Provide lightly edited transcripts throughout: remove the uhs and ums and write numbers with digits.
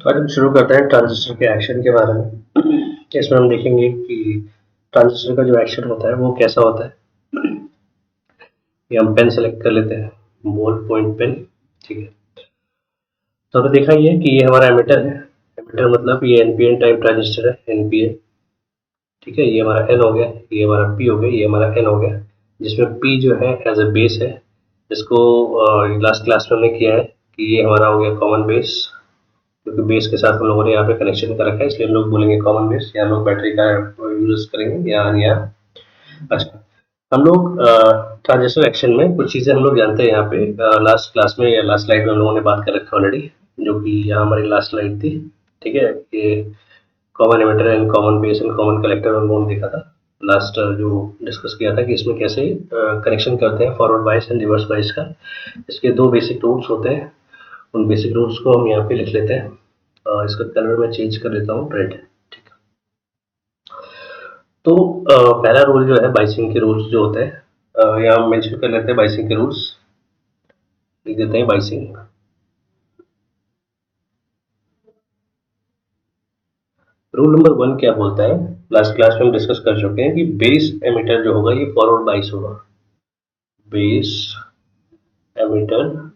तो आज हम शुरू करते हैं ट्रांजिस्टर के एक्शन के बारे में। इसमें हम देखेंगे कि ट्रांजिस्टर का जो एक्शन होता है वो कैसा होता है। ये हम पेन सेलेक्ट कर लेते हैं, बॉल पॉइंट पेन। ठीक है, तो हमने देखा ये कि ये हमारा एमिटर है। एमिटर मतलब ये एनपीएन टाइप ट्रांजिस्टर है, एनपीएन। ठीक है, ये हमारा एन हो गया, ये हमारा पी हो गया, ये हमारा एन हो गया, जिसमें पी जो है एज ए बेस है। इसको लास्ट क्लास में हमने किया है कि ये हमारा हो गया कॉमन बेस, क्योंकि बेस के साथ हम लोगों ने यहाँ पे कनेक्शन कर रखा है, इसलिए हम लोग बोलेंगे कॉमन बेस, या हम लोग बैटरी का यूज करेंगे या अच्छा। हम लोग ट्रांजिस्टर एक्शन में कुछ चीज़ें हम लोग जानते हैं यहाँ पे। लास्ट क्लास में या लास्ट स्लाइड में हम लोगों ने बात कर रखा ऑलरेडी, जो कि यहाँ हमारी लास्ट स्लाइड थी। ठीक है, ये common emitter and common base and common collector हम लोगों ने देखा था लास्ट, जो डिस्कस किया था कि इसमें कैसे कनेक्शन करते हैं forward bias and reverse bias का। इसके दो बेसिक रूल्स होते हैं, उन बेसिक रूल्स को हम यहाँ पे लिख लेते हैं। इसका कलर मैं चेंज कर देता हूँ, रेड। ठीक है, तो पहला रूल जो है बाइसिंग के रूल्स जो होते हैं, यहाँ हम मेंशन कर लेते हैं बाइसिंग के रूल्स, लिख देते हैं बाइसिंग। रूल नंबर 1 क्या बोलता है, लास्ट क्लास में हम डिस्कस कर चुके हैं कि बेस एमिटर जो होगा ये फॉरवर्ड बाइस होगा। Base emitter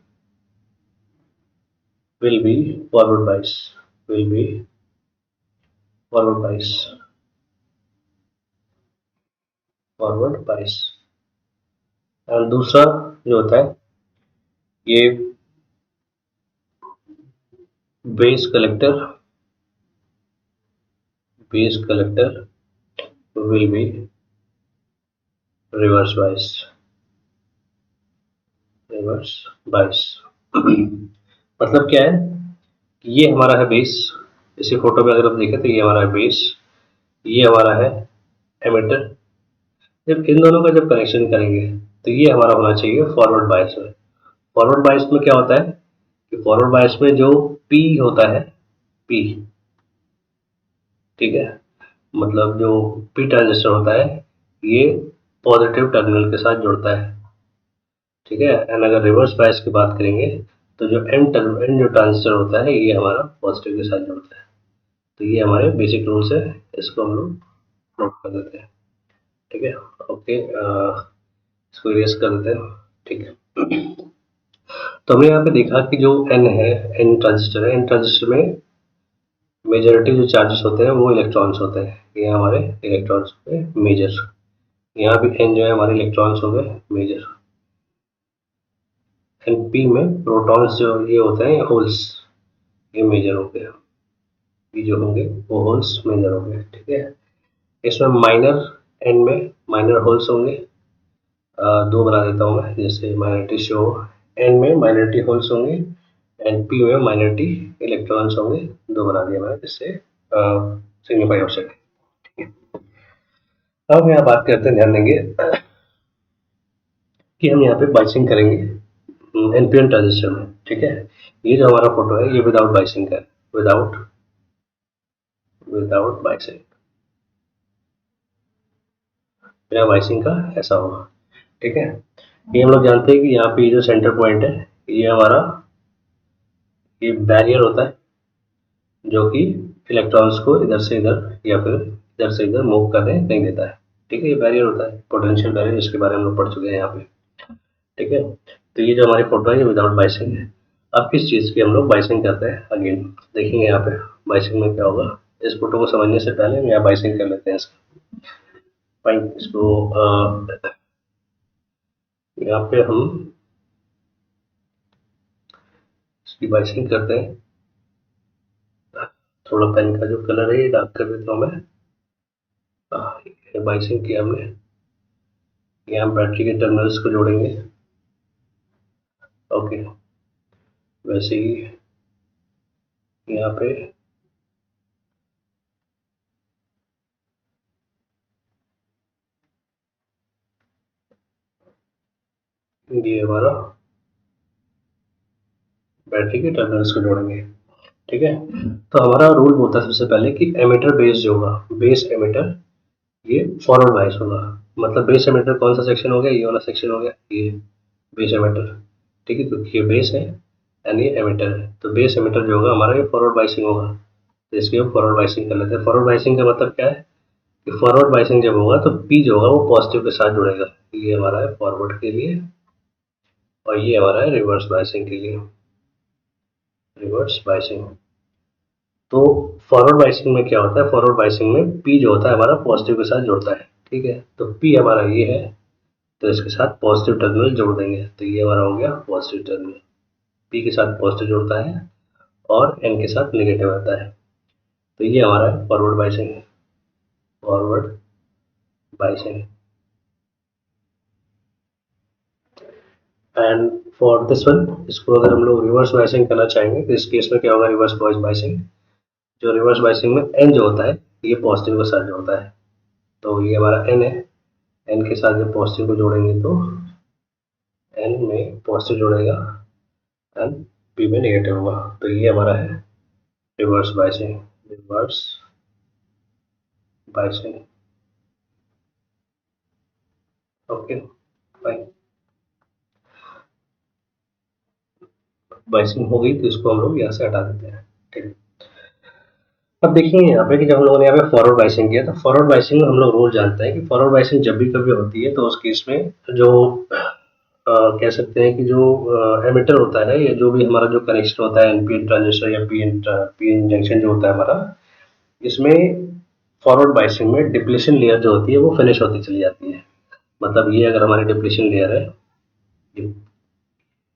will be forward bias, will be forward bias, forward bias। और दूसरा जो होता है ये base collector, base collector will be reverse bias, reverse bias। मतलब क्या है कि ये हमारा है बेस, इसी फोटो में अगर आप देखें तो ये हमारा है बेस, ये हमारा है एमिटर। जब इन दोनों का जब कनेक्शन करेंगे तो ये हमारा होना चाहिए फॉरवर्ड बायस में। फॉरवर्ड बायस में क्या होता है कि फॉरवर्ड बायस में जो पी होता है, पी, ठीक है, मतलब जो पी ट्रांजिस्टर होता है ये पॉजिटिव टर्मिनल के साथ जुड़ता है। ठीक है, एंड अगर रिवर्स बायस की बात करेंगे तो जो एन जो ट्रांजिस्टर होता है ये हमारा पॉजिटिव के साथ जुड़ता है। तो ये हमारे बेसिक रूल्स है, इसको हम लोग नोट कर देते हैं। ठीक है, ओके, इसको इरेज कर देते हैं। ठीक है, तो हमने यहाँ पे देखा कि जो एन है, एन ट्रांजिस्टर है, एन ट्रांजिस्टर में मेजॉरिटी जो चार्जेस होते हैं वो इलेक्ट्रॉन्स होते हैं। ये हमारे इलेक्ट्रॉन्स हो गए मेजर, यहाँ भी एन जो है हमारे इलेक्ट्रॉन्स हो गए मेजर। एंड पी में प्रोटॉन्स जो ये होते हैं होल्स, ये मेजर हो गया, ये जो होंगे वो होल्स मेजर हो गए। ठीक है, इसमें माइनर, एन में माइनर होल्स होंगे, दो बना देता हूँ मैं जैसे माइनॉरिटी शो। एन में माइनॉरिटी होल्स होंगे एंड पी में माइनॉरिटी इलेक्ट्रॉन्स होंगे, दो बना दिया मैंने जिससे सिग्निफाई हो सके। ठीक है, अब यहाँ बात करते हैं, ध्यान देंगे कि हम यहाँ पे बाइसिंग करेंगे एनपीएन ट्रांजिस्टर में। ठीक है, ये जो हमारा फोटो है ये विदाउट बाइसिंग का है, विदाउट विदाउट बाइसिंग, बिना बाइसिंग का ऐसा होगा। ठीक है, ये हम लोग जानते हैं कि यहाँ पे जो सेंटर पॉइंट है ये हमारा ये बैरियर होता है, जो कि इलेक्ट्रॉन्स को इधर से इधर या फिर इधर से इधर मूव करने नहीं देता है। ठीक है, ये बैरियर होता है, पोटेंशियल बैरियर, इसके बारे में हम लोग पढ़ चुके हैं यहाँ पे। ठीक है, तो ये जो हमारी फोटो है ये विदाउट बाइसिंग है। अब किस चीज़ की हम लोग बाइसिंग करते हैं, अगेन देखेंगे यहाँ पे बाइसिंग में क्या होगा। इस फोटो को समझने से पहले हम यहाँ बाइसिंग कर लेते हैं इसका। फाइन, इसको यहाँ पे हम इसकी बाइसिंग करते हैं। थोड़ा पेन का जो कलर है ये डार्क कर देता हूँ मैं। ये बाइसिंग किया हमने, यहाँ बैटरी के टर्मिनल्स को जोड़ेंगे। ओके, वैसे ही यहाँ पे ये हमारा बैटरी के टर्मिनल्स को जोड़ेंगे। ठीक है, तो हमारा रूल होता है सबसे पहले कि एमिटर बेस जो होगा, बेस एमिटर ये फॉरवर्ड बायस होगा। मतलब बेस एमिटर कौन सा सेक्शन हो गया, ये वाला सेक्शन हो गया, ये बेस एमिटर। ठीक है, क्योंकि ये बेस है एंड ये एमिटर है। तो बेस एमिटर जो होगा हमारा ये फॉरवर्ड बाइसिंग होगा, तो इसकी हम फॉरवर्ड बाइसिंग कर लेते हैं। फॉरवर्ड बाइसिंग का मतलब क्या है कि फॉरवर्ड बाइसिंग जब होगा तो पी जो होगा वो पॉजिटिव के साथ जुड़ेगा। ये हमारा है फॉरवर्ड के लिए और ये हमारा है रिवर्स बाइसिंग के लिए, रिवर्स बाइसिंग। तो फॉरवर्ड बाइसिंग में क्या होता है, फॉरवर्ड बाइसिंग में पी जो होता है हमारा पॉजिटिव के साथ जुड़ता है, ठीक है। तो पी हमारा ये है, तो इसके साथ पॉजिटिव टर्मिनल जोड़ देंगे, तो ये हमारा हो गया पॉजिटिव टर्मिनल। पी के साथ पॉजिटिव जुड़ता है और एन के साथ नेगेटिव आता है, तो ये हमारा फॉरवर्ड बाइसिंग है, forward biasing. And for this one, इसको अगर हम लोग रिवर्स बाइसिंग करना चाहेंगे तो इस केस में क्या होगा, रिवर्स बाइसिंग। जो रिवर्स बाइसिंग में एन जो होता है ये पॉजिटिव के साथ जोड़ता है, तो ये हमारा एन है। एन के साथ जब पॉजिटिव को जोड़ेंगे तो एन में पॉजिटिव जोड़ेगा एंड पी में नेगेटिव होगा, तो ये हमारा है reverse biasing, reverse biasing. Okay fine, biasing हो गई तो इसको हम लोग यहाँ से हटा देते हैं, ठीक। अब देखिए यहाँ पे कि जब हम लोगों ने यहाँ पे फॉरवर्ड बाइसिंग किया, तो फॉरवर्ड बाइसिंग में हम लोग रूल जानते हैं कि फॉरवर्ड बाइसिंग जब भी कभी होती है तो उस केस में जो कह सकते हैं कि जो एमिटर होता है या जो भी हमारा जो कनेक्शन होता है एनपीएन ट्रांजिस्टर या पीएन जंक्शन जो होता है हमारा, इसमें फॉरवर्ड बाइसिंग में डिप्लीशन लेयर जो होती है वो फिनिश होती चली जाती है। मतलब ये अगर हमारी डिप्लीशन लेयर है,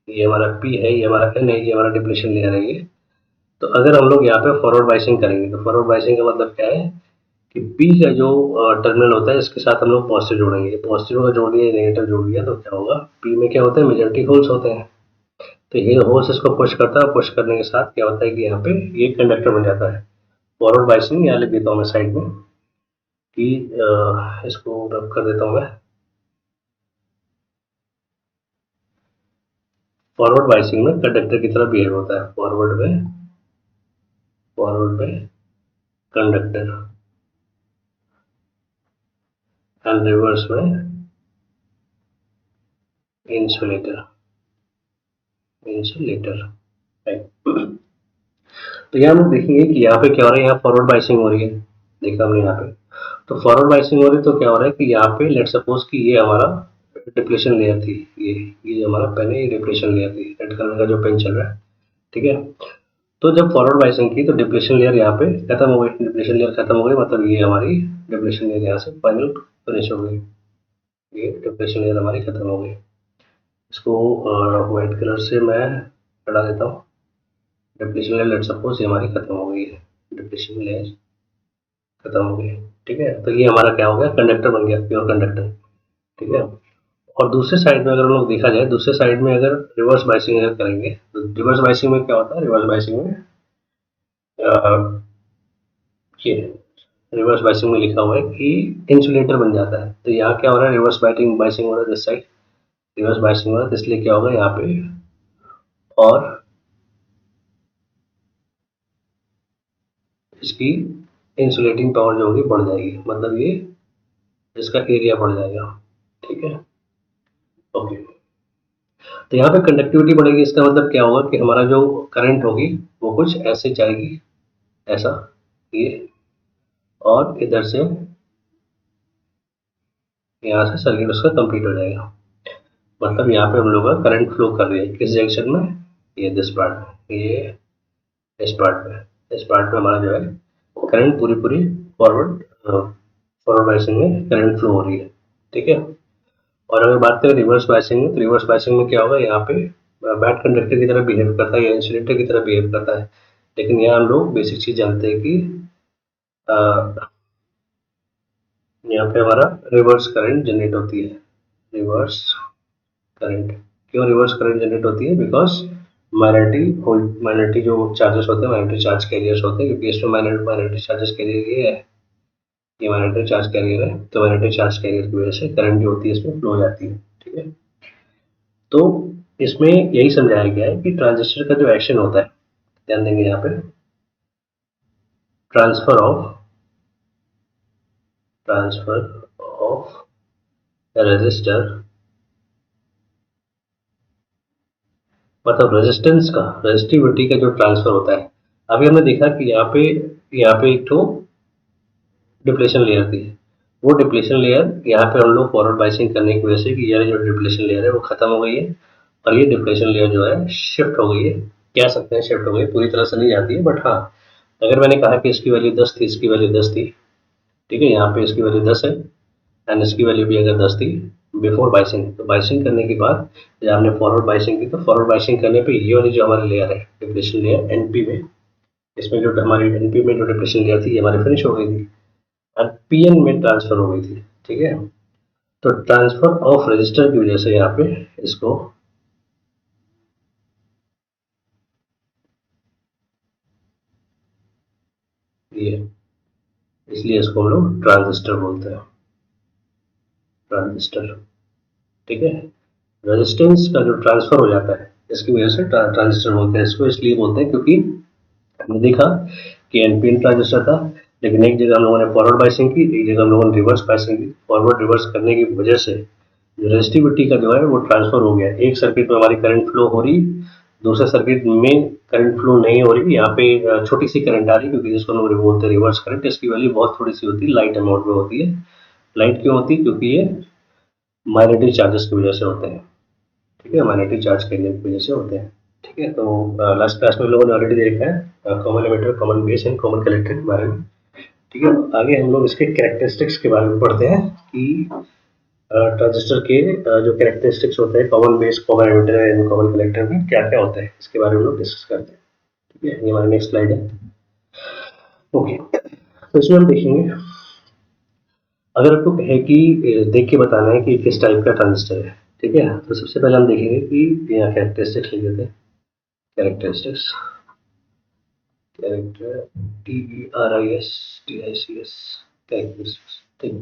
ये हमारा पी है, ये हमारा एन है, ये हमारा डिप्लीशन लेयर है ये। तो अगर हम लोग यहाँ पे फॉरवर्ड बाइसिंग करेंगे तो फॉरवर्ड बाइसिंग का मतलब क्या है कि पी का जो टर्मिनल होता है इसके साथ हम लोग पॉजिटिव जोड़ेंगे, पॉजिटिव का जोड़ दिया, नेगेटिव जोड़ दिया, तो क्या होगा, पी में क्या होता है, मेजॉरिटी होल्स होते हैं। तो ये होल्स इसको पुश करता है, पुश करने के साथ क्या होता है कि यहाँ पे ये कंडक्टर बन जाता है। फॉरवर्ड बाइसिंग यहाँ लिख देता हूँ मैं साइड में कि इसको रब कर देता हूँ मैं। फॉरवर्ड बाइसिंग में कंडक्टर की तरह बिहेव होता है, फॉरवर्ड में कंडक्टर एंड रिवर्स में इंसुलेटर, इंसुलेटर, राइट। तो यहाँ हम देखेंगे कि यहाँ पे क्या हो रहा है, यहाँ फॉरवर्ड बाइसिंग हो रही है, देखा हमने यहाँ पे। तो फॉरवर्ड बाइसिंग हो रही है तो क्या हो रहा है कि यहाँ पे लेट सपोज कि ये हमारा डिप्लेशन लेयर थी, ये हमारा पेन है, ये डिप्लेशन लेयर थी, रेड कलर का जो पेन चल रहा है, ठीक है। तो जब फॉरवर्ड बाइसिंग की तो डिप्लेशन लेयर यहाँ पे खत्म हो गई, डिप्लेशन लेयर खत्म हो गई, मतलब ये हमारी डिप्लेशन लेयर यहाँ से फाइनल फिनिश हो गई, ये डिप्लेशन लेयर हमारी खत्म हो गई। इसको व्हाइट कलर से मैं हटा देता हूँ। डिप्लेशन लेयर लेट सपोज ये हमारी खत्म हो गई है, डिप्लेशन लेयर खत्म हो गई, ठीक है। तो ये हमारा क्या हो गया, कंडक्टर बन गया, प्योर कंडक्टर, ठीक है। और दूसरे साइड में अगर हम लोग देखा जाए, दूसरे साइड में अगर रिवर्स बाइसिंग अगर करेंगे तो रिवर्स बाइसिंग में क्या होता है, रिवर्स बाइसिंग में ये रिवर्स बाइसिंग में लिखा हुआ है कि इंसुलेटर बन जाता है। तो यहाँ क्या हो रहा है, रिवर्स बाइसिंग बाइसिंग हो रहा है, दिस साइड रिवर्स बाइसिंग हो रहा है, तो इसलिए क्या होगा यहाँ पे, और इसकी इंसुलेटिंग पावर जो होगी बढ़ जाएगी, मतलब ये इसका एरिया बढ़ जाएगा, ठीक है। ओके, तो यहाँ पे कंडक्टिविटी बढ़ेगी, इसका मतलब क्या होगा कि हमारा जो करंट होगी वो कुछ ऐसे जाएगी, ऐसा ये, और इधर से यहाँ से सर्किट उसका कंप्लीट हो जाएगा। मतलब यहाँ पे हम लोग का करंट फ्लो कर रही है किस जंक्शन में, ये दिस पार्ट में, ये इस पार्ट में हमारा जो है करंट पूरी पूरी फॉरवर्ड फॉरवर्ड बाइसिंग में करंट फ्लो हो रही है, ठीक है। और अगर बात करें रिवर्स बाइसिंग में, तो रिवर्स बाइसिंग में क्या होगा, यहाँ पे बैड कंडक्टर की तरह बिहेव करता है या इंसुलेटर की तरह बिहेव करता है। लेकिन यहाँ हम लोग बेसिक चीज जानते हैं कि यहाँ पे हमारा रिवर्स करंट जनरेट होती है, रिवर्स करंट। क्यों रिवर्स करंट जनरेट होती है, बिकॉज माइनॉरिटी जो चार्जेस होते हैं, माइनॉरिटी चार्ज कैरियर्स होते हैं, क्योंकि इसमें माइनॉरिटी चार्जेस कैरियर ये है, ये माइनॉरिटी चार्ज कैरियर है, तो माइनॉरिटी चार्ज कैरियर की वजह से करंट जो होती है इसमें फ्लो हो जाती है, ठीक है। तो इसमें यही समझाया गया है कि ट्रांजिस्टर का जो एक्शन होता है, ध्यान देंगे यहाँ पे, ट्रांसफर ऑफ रेजिस्टर मतलब रेजिस्टेंस का, रेजिस्टिविटी का जो ट्रांसफर होता है। अभी हमने देखा कि यहाँ पे एक तो डिप्लेशन लेयर थी, वो डिप्लेशन लेयर यहाँ पे हम लोग फॉरवर्ड बाइसिंग करने की वजह से कि यार जो डिप्लेशन लेयर है वो खत्म हो गई है और ये डिप्लेशन लेयर जो है शिफ्ट हो गई है, कह सकते हैं शिफ्ट हो गई, पूरी तरह से नहीं जाती है बट हाँ, अगर मैंने कहा कि इसकी वैल्यू 10 थी, इसकी वैल्यू 10 थी, ठीक है, यहाँ पे इसकी वैल्यू 10 है एंड इसकी वैल्यू भी अगर 10 थी बिफोर बाइसिंग, तो बाइसिंग करने के बाद जब हमने फॉरवर्ड बाइसिंग की, तो फॉरवर्ड बाइसिंग करने पे ये वाली जो हमारी लेयर है डिप्लेशन लेयर एनपी में, इसमें जो हमारी एनपी में जो डिप्लेशन लेयर थी ये हमारी फिनिश हो गई थी और पीएन में ट्रांसफर हो गई थी, ठीक है। तो ट्रांसफर ऑफ रजिस्टर की वजह से यहाँ पे इसको ये, इसलिए इसको हम लोग ट्रांजिस्टर बोलते हैं, ट्रांजिस्टर, ठीक है। रेजिस्टेंस का जो ट्रांसफर हो जाता है इसकी वजह से ट्रांजिस्टर बोलते हैं इसको, इसलिए बोलते हैं क्योंकि हमने देखा कि एनपीएन ट्रांजिस्टर था, लेकिन एक जगह हम लोगों ने फॉरवर्ड बाइसिंग की, एक जगह हम लोगों ने रिवर्स बाइसिंग की। फॉरवर्ड रिवर्स करने की वजह से जो रेजिस्टिविटी का जो है वो ट्रांसफर हो गया, एक सर्किट में हमारी करंट फ्लो हो रही, दूसरे सर्किट में करंट फ्लो नहीं हो रही, यहाँ पे छोटी सी करंट आ रही क्योंकि जिसको हम लोग बोलते हैं रिवर्स करंट, इसकी वैल्यू बहुत थोड़ी सी होती है, लाइट अमाउंट में होती है। लाइट क्यों होती है? क्योंकि ये माइनॉरिटी चार्जेस की वजह से होते हैं, ठीक है, माइनॉरिटी चार्ज करने की वजह से होते हैं, ठीक है। तो लास्ट क्लास में लोगों ने ऑलरेडी देखा है common emitter, common base and common collector के बारे में, ठीक है। आगे हम लोग इसके कैरेक्टरिस्टिक्स के बारे में पढ़ते हैं कि ट्रांजिस्टर के जो कैरेक्टरिस्टिक्स होते हैं common base, common emitter and common collector में क्या क्या होता है, इसके बारे में लोग डिस्कस करते हैं, ठीक है। ये हमारा नेक्स्ट स्लाइड है, ओके। तो इसमें हम देखेंगे, अगर आपको कहे कि देख के बताना है कि किस टाइप का ट्रांजिस्टर है, ठीक है, तो सबसे पहले हम देखेंगे कि यहाँ कैरेक्टरिस्टिक्स लिख देते हैं, कैरेक्टरिस्टिक्स, कैरेक्टर TERISTICS, कैरेक्टरिस्टिक्स, ठीक है।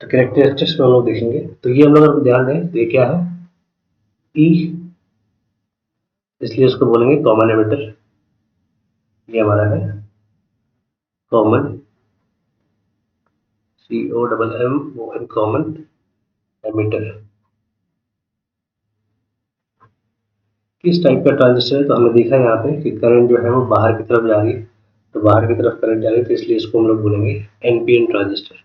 तो कैरेक्टरिस्टिक्स में हम लोग देखेंगे, तो ये हम लोग अगर ध्यान दें तो ये क्या है, ई, इसलिए इसको बोलेंगे कॉमन एमिटर, ये हमारा है कॉमन, COMMON, कॉमन एमिटर। किस टाइप का ट्रांजिस्टर है, तो हमने देखा यहाँ पे कि करंट जो है वो बाहर की तरफ जा रही है, तो बाहर की तरफ करंट जा रही है, तो इसलिए इसको हम लोग बोलेंगे एनपीएन ट्रांजिस्टर।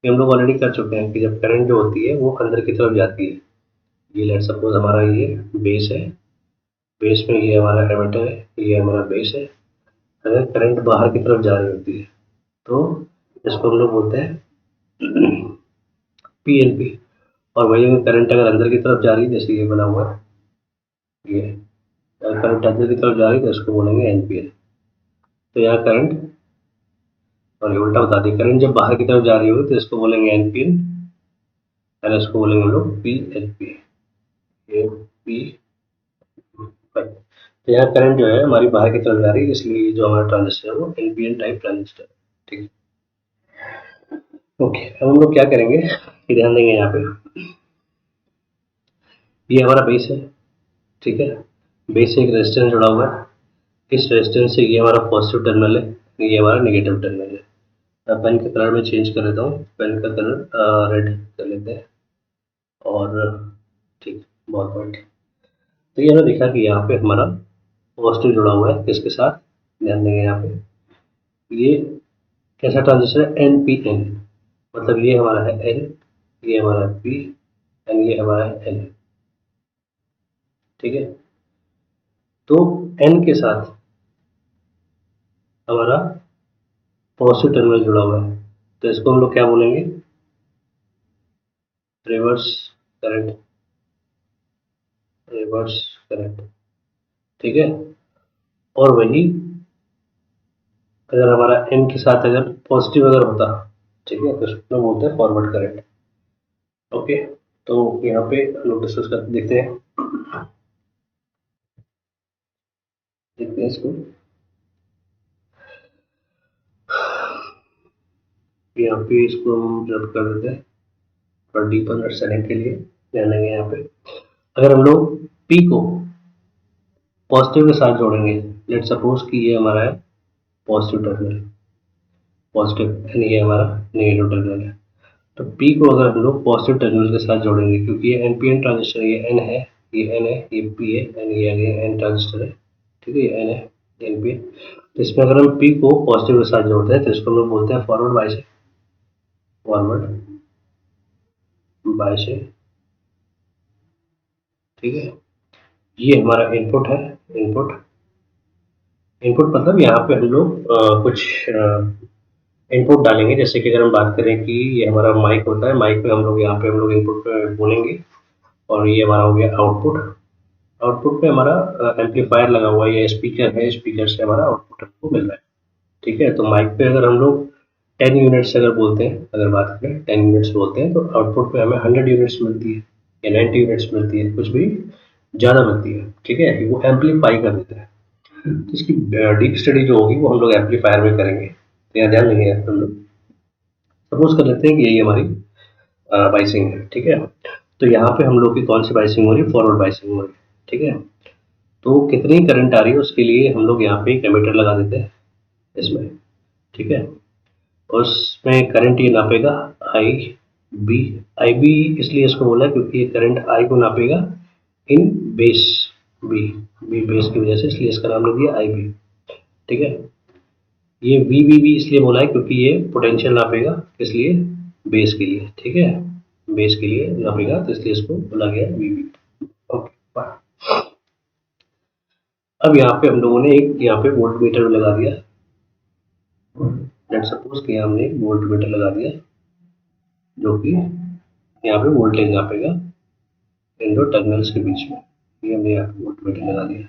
ये हम लोग ऑलरेडी कर चुके हैं कि जब करंट जो होती है वो अंदर की तरफ जाती है, ये लेट सपोज हमारा ये बेस है, बेस में ये हमारा एमिटर है, ये हमारा बेस है, अगर करंट बाहर की तरफ जा रही होती है तो इसको हम लोग बोलते हैं पीएनपी। और वही करंट अगर अंदर की तरफ जा रही है, जैसे ये बना हुआ है, ये अगर करंट अंदर की तरफ जा रही है तो इसको बोलेंगे एनपीएन। तो यहाँ करंट, और ये उल्टा बता दिया, करंट जब बाहर की तरफ जा रही होगी तो इसको बोलेंगे एनपीएन और इसको बोलेंगे हम लोग पीएनपी, ये पी। तो यहाँ करंट जो है हमारी बाहर की तरफ जा रही है, इसलिए जो हमारा ट्रांजिस्टर है वो एनपीएन टाइप ट्रांजिस्टर, ठीक है। ओके, अब हम लोग क्या करेंगे कि ध्यान देंगे यहाँ पे, ये हमारा बेस है, ठीक है, बेस से एक रेजिस्टेंस जुड़ा हुआ है, इस रेजिस्टेंस से ये हमारा पॉजिटिव टर्मिनल है, ये हमारा नेगेटिव टर्मिनल है। अब पेन का कलर में चेंज कर लेता हूँ, पेन का कलर रेड कर लेते हैं और ठीक, बहुत पॉइंट। तो ये हमने देखा कि यहाँ पे हमारा पॉजिटिव जुड़ा हुआ है किसके साथ, ध्यान देंगे यहाँ पे, ये कैसा ट्रांजिस्टर है, एन पी एन, मतलब ये हमारा है एन, ये हमारा पी एंड ये हमारा है एन, ठीक है। तो एन के साथ हमारा पॉजिटिव टर्मिनल जुड़ा हुआ है, तो इसको हम लोग क्या बोलेंगे, रिवर्स करंट, रिवर्स करंट, ठीक है। और वही अगर हमारा एन के साथ अगर पॉजिटिव अगर होता, ठीक है, तो इसको बोलते हैं फॉरवर्ड करंट, ओके। तो यहाँ पे हम लोग डिस्कस करते देखते हैं, देखते हैं इसको, यहाँ पे इसको हम जब कर देते हैं थोड़ा डीप अंडरस्टैंडिंग के लिए, ध्यान देंगे यहाँ पे, अगर हम लोग पी को पॉजिटिव के साथ जोड़ेंगे, लेट सपोज कि ये हमारा है पॉजिटिव टर्मिनल, पॉजिटिव एंड ये हमारा नेगेटिव टर्मिनल है, तो पी को अगर हम लोग पॉजिटिव टर्मिनल के साथ जोड़ेंगे, क्योंकि ये एनपीएन ट्रांजिस्टर, ये एन है, ये एन है, ये पी है एंड ये आगे एन ट्रांजिस्टर है, ठीक है, ये एन है, एन पी है। तो इसमें अगर हम पी को पॉजिटिव के साथ जोड़ते हैं तो इसको हम लोग बोलते हैं फॉरवर्ड बायस, फॉरवर्ड बायस, ठीक है। ये हमारा इनपुट है, इनपुट, इनपुट मतलब यहाँ पे हम लोग कुछ इनपुट डालेंगे। जैसे कि अगर हम बात करें कि ये हमारा माइक होता है, माइक पे हम लोग यहाँ पे हम लोग इनपुट बोलेंगे, और ये हमारा हो गया आउटपुट। आउटपुट पे हमारा एम्पलीफायर लगा हुआ है या स्पीकर है, स्पीकर से हमारा आउटपुट हमको मिल रहा है, ठीक है। तो माइक पे अगर हम लोग 10 यूनिट्स अगर बोलते हैं, अगर बात करें 10 यूनिट्स बोलते हैं, तो आउटपुट पे हमें 100 यूनिट्स मिलती है या 90 यूनिट्स मिलती है, कुछ भी ज़्यादा मिलती है, ठीक है। वो एम्पलीफाई कर देता है। तो इसकी डीप स्टडी जो होगी वो हम लोग एम्पलीफायर में करेंगे, तो यहाँ ध्यान देंगे हम लोग। सपोज कर लेते हैं कि यही हमारी बाइसिंग है, ठीक है। तो यहाँ पे हम लोग की कौन सी बाइसिंग हो रही है, फॉरवर्ड बाइसिंग हो रही है, ठीक है। तो कितनी करंट आ रही है उसके लिए हम लोग यहाँ पे एक एमीटर लगा देते हैं इसमें, ठीक है। उसमें करंट ये नापेगा आई बी, आई बी इसलिए इसको बोला क्योंकि ये करंट आई को नापेगा इन बेस बी, बी बेस की वजह से इसलिए इसका नाम दे दिया आई बी, ठीक है। ये वी बी भी इसलिए बोला है क्योंकि ये पोटेंशियल नापेगा, इसलिए बेस के लिए, ठीक है, बेस के लिए नापेगा, तो इसलिए इसको बोला गया वी बी। ओके, अब यहाँ पे हम लोगों ने एक यहाँ पे वोल्ट मीटर लगा दिया। लेट्स सपोज कि हमने वोल्ट मीटर लगा दिया जो कि यहाँ पे वोल्टेज नापेगा इन दो टर्मिनल्स के बीच में। ये हमने यहाँ पे वोल्ट मीटर लगा दिया।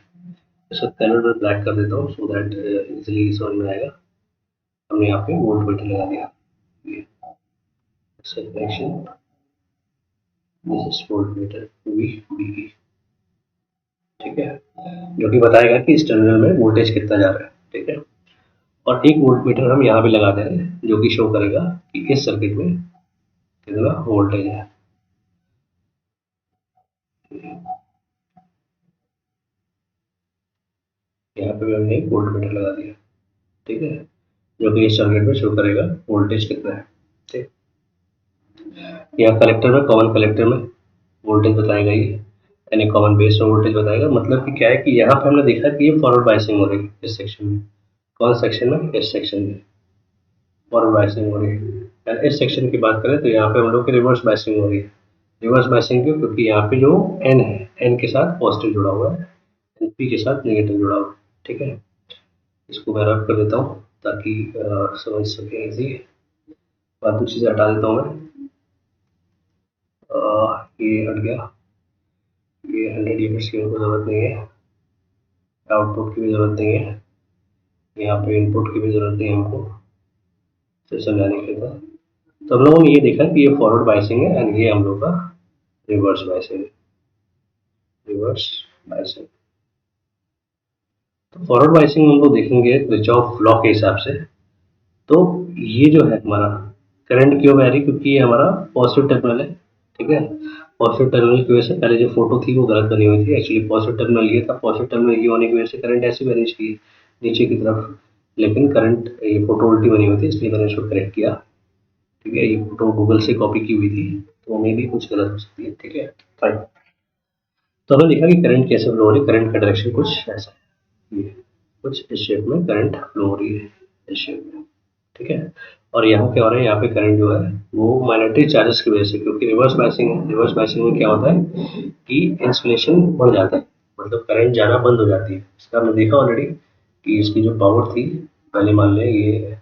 इसका कलर मैं ब्लैक कर देता हूँ सो दैट इजिली समझ में आएगा। हमने यहाँ पे वोल्ट मीटर लगा दिया, ये connection, this is voltmeter V B, ठीक है, जो कि बताएगा कि इस टर्मिनल में वोल्टेज कितना जा रहा है, ठीक है। और एक वोल्ट मीटर हम यहाँ पे लगा दे रहे हैं जो कि शो करेगा कि इस सर्किट में कितना वोल्टेज है। यहाँ पे भी हमने एक वोल्ट मीटर लगा दिया, ठीक है, जो कि इस सर्किट में शो करेगा वोल्टेज कितना है, ठीक। यहाँ कलेक्टर में, कॉमन कलेक्टर में वोल्टेज बताएगा ये, यानी कॉमन बेस में वोल्टेज बताएगा। मतलब कि क्या है कि यहाँ पे हमने देखा कि ये फॉरवर्ड बायसिंग हो रही है इस सेक्शन में। कौन सेक्शन में, इस सेक्शन में फॉरवर्ड बायसिंग हो रही है। इस सेक्शन की बात करें तो यहाँ पे हम लोग की रिवर्स बायसिंग हो रही है। रिवर्स बायसिंग क्यों, क्योंकि यहाँ पे जो एन है, एन के साथ पॉजिटिव जुड़ा हुआ है, एन पी के साथ नेगेटिव जुड़ा हुआ है, ठीक है। इसको मैं रब कर देता हूँ ताकि समझ सके इजी। बाकी चीज़ें हटा देता हूँ मैं। ये हट गया, ये 100 यूनिट्स की हमको ज़रूरत नहीं है, आउटपुट की भी ज़रूरत नहीं है, यहाँ पे इनपुट की भी ज़रूरत नहीं है हमको, सिर्फ समझाने के लिए था। तो हम लोगों ने ये देखा कि ये फॉरवर्ड बायसिंग है एंड ये हम लोग का रिवर्स बायसिंग है, रिवर्स बायसिंग। तो फॉरवर्ड बायसिंग हम लोग देखेंगे किरचॉफ लॉ के हिसाब से। तो ये जो है हमारा करंट क्यों बह रही, क्योंकि ये हमारा पॉजिटिव टर्मिनल है, ठीक है। पॉजिटिव टर्मिनल की वजह से पहले जो फोटो थी वो गलत बनी हुई थी, एक्चुअली पॉजिटिव टर्मिनल ये था, पॉजिटिव टर्मिनल ये होने की वजह से करंट ऐसी बहनी चाहिए नीचे की तरफ, लेकिन करंट ये फोटो उल्टी बनी हुई थी इसलिए मैंने इसको करेक्ट किया, ठीक है। ये फोटो गूगल से कॉपी की हुई थी तो मे भी कुछ गलत हो सकती है, ठीक है, फाइन। तो हमने देखा कि करंट कैसे फ्लो हो रही है, करंट का डायरेक्शन कुछ ऐसा है, ये कुछ इस शेप में करंट फ्लो हो रही है, इस शेप में, ठीक है। और यहाँ क्या हो रहा है, यहाँ पे करंट जो है वो मैग्नेटिक चार्जेस की वजह से, क्योंकि रिवर्स बायसिंग है, रिवर्स बायसिंग में क्या होता है कि इंसुलेशन बढ़ जाता है, मतलब करंट जाना बंद हो जाती है। इसका हमने देखा ऑलरेडी कि इसकी जो पावर थी, पहले मान लें ये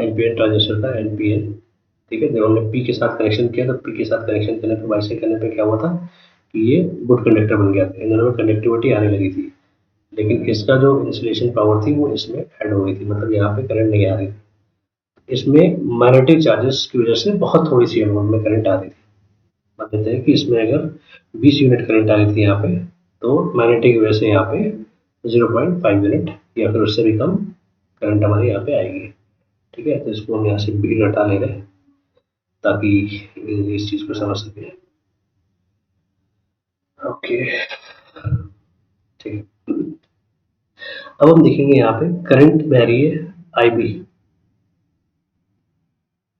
एनपीएन ट्रांजिस्टर था, एनपीएन, ठीक है। जब हमने पी के साथ कनेक्शन किया तो पी के साथ कनेक्शन करने पर, बायसिंग करने पर क्या हुआ था कि ये गुड कंडक्टर बन गया था, इन दोनों में कंडक्टिविटी आने लगी थी। लेकिन इसका जो इंसुलेशन पावर थी वो इसमें ऐड हो गई थी, मतलब यहाँ पे करंट नहीं आ रही थी। इसमें मैग्नेटिक चार्जेस की वजह से बहुत थोड़ी सी अमाउंट में करंट आ रही थी। मान लेते हैं कि इसमें अगर 20 यूनिट करंट आ रही थी यहाँ पे, तो मैग्नेटिक की वजह से यहाँ पे 0.5 यूनिट या फिर उससे भी कम करंट हमारे यहाँ पे आएगी, ठीक है। तो इसको हम यहाँ से बी हटा ले रहे हैं ताकि इस चीज़ को समझ सके, ओके, ठीक है। अब हम देखेंगे यहाँ पे करंट बह रही है आई बी,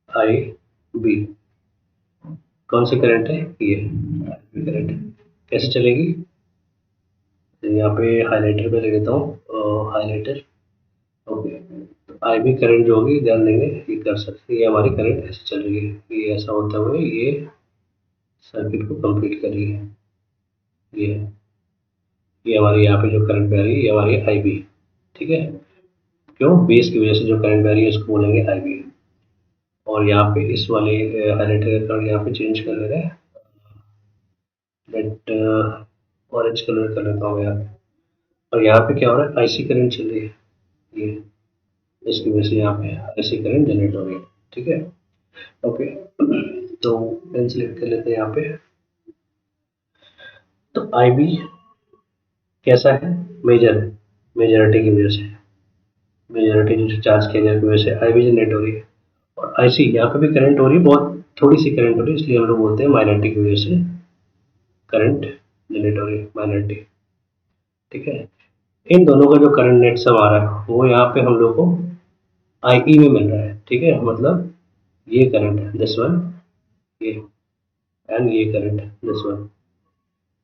आई बी, कौन सी करंट है, ये करंट है, कैसे चलेगी? यहाँ पे हाइलाइटर पे ले लेता हूँ, हाइलाइटर। ओके, तो आई बी करंट जो होगी ध्यान देंगे ये कर सकते, ये हमारी करंट ऐसे चल रही है, ये ऐसा होता हुआ ये सर्किट को कंप्लीट कर रही है। ये हमारी यहाँ पे जो करंट बह रही है ये हमारी आई बी, ठीक है। क्यों? बेस की वजह से जो करंट बह रही है उसको बोलेंगे आई बी। और यहाँ पे इस वाले हाइलाइटर का कलर यहाँ पे चेंज कर ले रहे हैं, बट ऑरेंज कलर कर लेता हूँ यहाँ पे। और यहाँ पे क्या हो रहा है, आईसी करंट चल रही है, ये इसकी वजह से यहाँ पे आईसी करंट जनरेट हो रही है, ठीक है। ओके, तो पेन सेलेक्ट कर लेते हैं यहाँ पे। तो आई बी कैसा है? मेजर है, मेजॉरिटी की वजह से, मेजॉरिटी जो चार्ज किया जाए की वजह से आई बी जनरेट हो रही है। और आईसी यहाँ पे भी करंट हो रही है, बहुत थोड़ी सी करंट हो रही है, इसलिए हम लोग बोलते हैं माइनॉरिटी की वजह से करंट जनरेट हो रही है, माइनॉरिटी, ठीक है। इन दोनों का जो करंट नेट सम आ रहा है वो यहाँ पे हम लोग को आई ई में मिल रहा है, ठीक है। मतलब ये करंट है दिस वन, ये एंड ये करंट है दिस वन,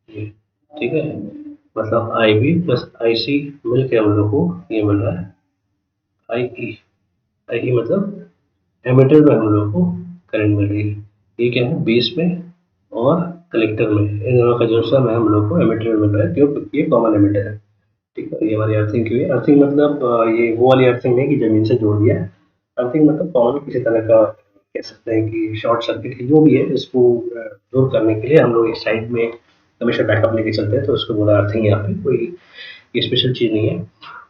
ये, ठीक है। मतलब आई बी प्लस आई सी मिल के हम लोग को ये मिल रहा है आई ई। आई ई मतलब एमीटर में हम लोग को करंट मिल रही है। ये क्या है? बेस में और कलेक्टर में, इन दोनों का जो सम है हम लोग को एमीटर में मिल रहा है, क्योंकि ये कॉमन एमीटर है, ठीक है। ये हमारी अर्थिंग की हुई है। अर्थिंग मतलब ये वो वाली अर्थिंग नहीं कि जमीन से जोड़ दिया है। अर्थिंग मतलब कॉमन किसी तरह का कह सकते हैं कि शॉर्ट सर्किट जो भी है इसको दूर करने के लिए हम लोग एक साइड में हमेशा बैकअप लेके चलते हैं, तो उसको बोला अर्थिंग। यहाँ पे कोई ये स्पेशल चीज़ नहीं है।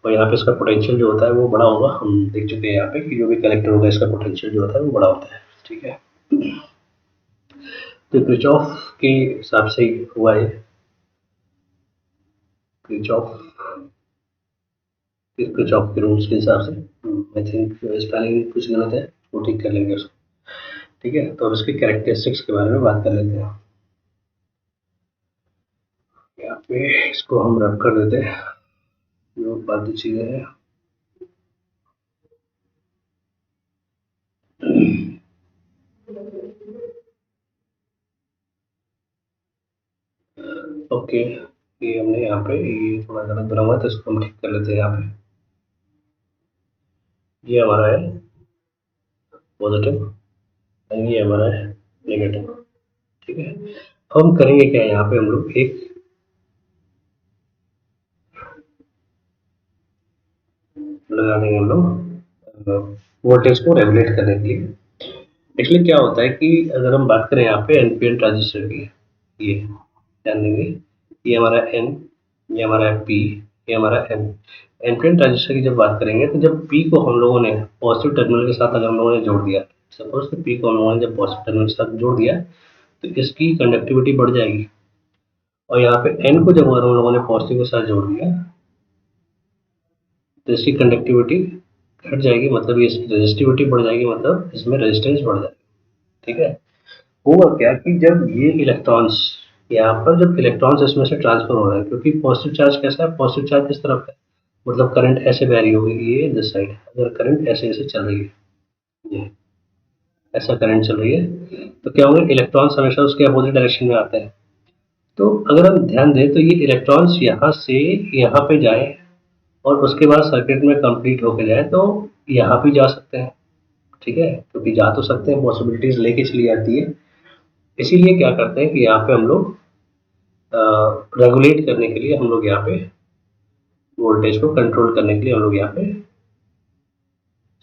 और यहाँ पे इसका पोटेंशियल जो होता है वो बड़ा होगा, हम देख चुके हैं यहाँ पे कि जो भी कलेक्टर होगा इसका पोटेंशियल जो होता है वो बड़ा होता है, ठीक है। तो क्रिचॉफ के हिसाब से ही हुआ है, क्रिचॉफ क्रिचॉफ के रूल्स के हिसाब से। आई थिंक स्पेलिंग कुछ गलत है, वो ठीक कर लेंगे उसको, ठीक है। तो अब इसके कैरेक्टरिस्टिक्स के बारे में बात कर लेते हैं। यहाँ पे इसको हम रब कर देते हैं, जो बाकी चीज़ें हैं। ओके, ये हमने यहाँ पे ये थोड़ा गलत बना हुआ है तो इसको हम ठीक कर लेते हैं। यहाँ पे ये हमारा है पॉजिटिव और ये हमारा है नेगेटिव, ठीक है। हम करेंगे क्या, यहाँ पे हम लोग एक लगा देंगे हम लोग वोल्टेज को रेगुलेट करने के लिए। एक्चुअली क्या होता है कि अगर हम बात करें यहाँ पे एनपीएन ट्रांजिस्टर की, ये ध्यान देंगे, ये हमारा एन, ये हमारा पी, ये हमारा एन। एनपीएन ट्रांजिस्टर की जब बात करेंगे तो जब पी को हम लोगों ने पॉजिटिव टर्मिनल के साथ अगर हम लोगों ने जोड़ दिया, सपोज कि पी को हम लोगों ने जब पॉजिटिव टर्मिनल के साथ जोड़ दिया तो इसकी कंडक्टिविटी बढ़ जाएगी। और यहाँ पे एन को जब हम लोगों ने पॉजिटिव के साथ जोड़ दिया तो इसकी कंडक्टिविटी घट जाएगी, मतलब ये इसकी रेजिस्टिविटी बढ़ जाएगी, मतलब इसमें रेजिस्टेंस बढ़ जाएगी, ठीक है। होगा क्या कि जब ये इलेक्ट्रॉन्स यहाँ पर जब इलेक्ट्रॉन्स इसमें से ट्रांसफर हो रहा है, क्योंकि पॉजिटिव चार्ज कैसा है, पॉजिटिव चार्ज किस तरफ है, मतलब करंट ऐसे वैरी होगी, ये दिस साइड अगर करंट ऐसे ऐसे चल रही है, ये ऐसा करंट चल रही है तो क्या होंगे, इलेक्ट्रॉन्स हमेशा उसके अपोजिट डायरेक्शन में आते हैं। तो अगर हम ध्यान दें तो ये इलेक्ट्रॉन्स यहाँ से यहाँ पे जाए और उसके बाद सर्किट में कंप्लीट होके जाए तो यहाँ भी जा सकते हैं, ठीक है, क्योंकि जा तो सकते हैं, पॉसिबिलिटीज लेके चली जाती है। इसीलिए क्या करते हैं कि यहाँ पे हम लोग रेगुलेट करने के लिए हम लोग यहाँ पे वोल्टेज को कंट्रोल करने के लिए हम लोग यहाँ पे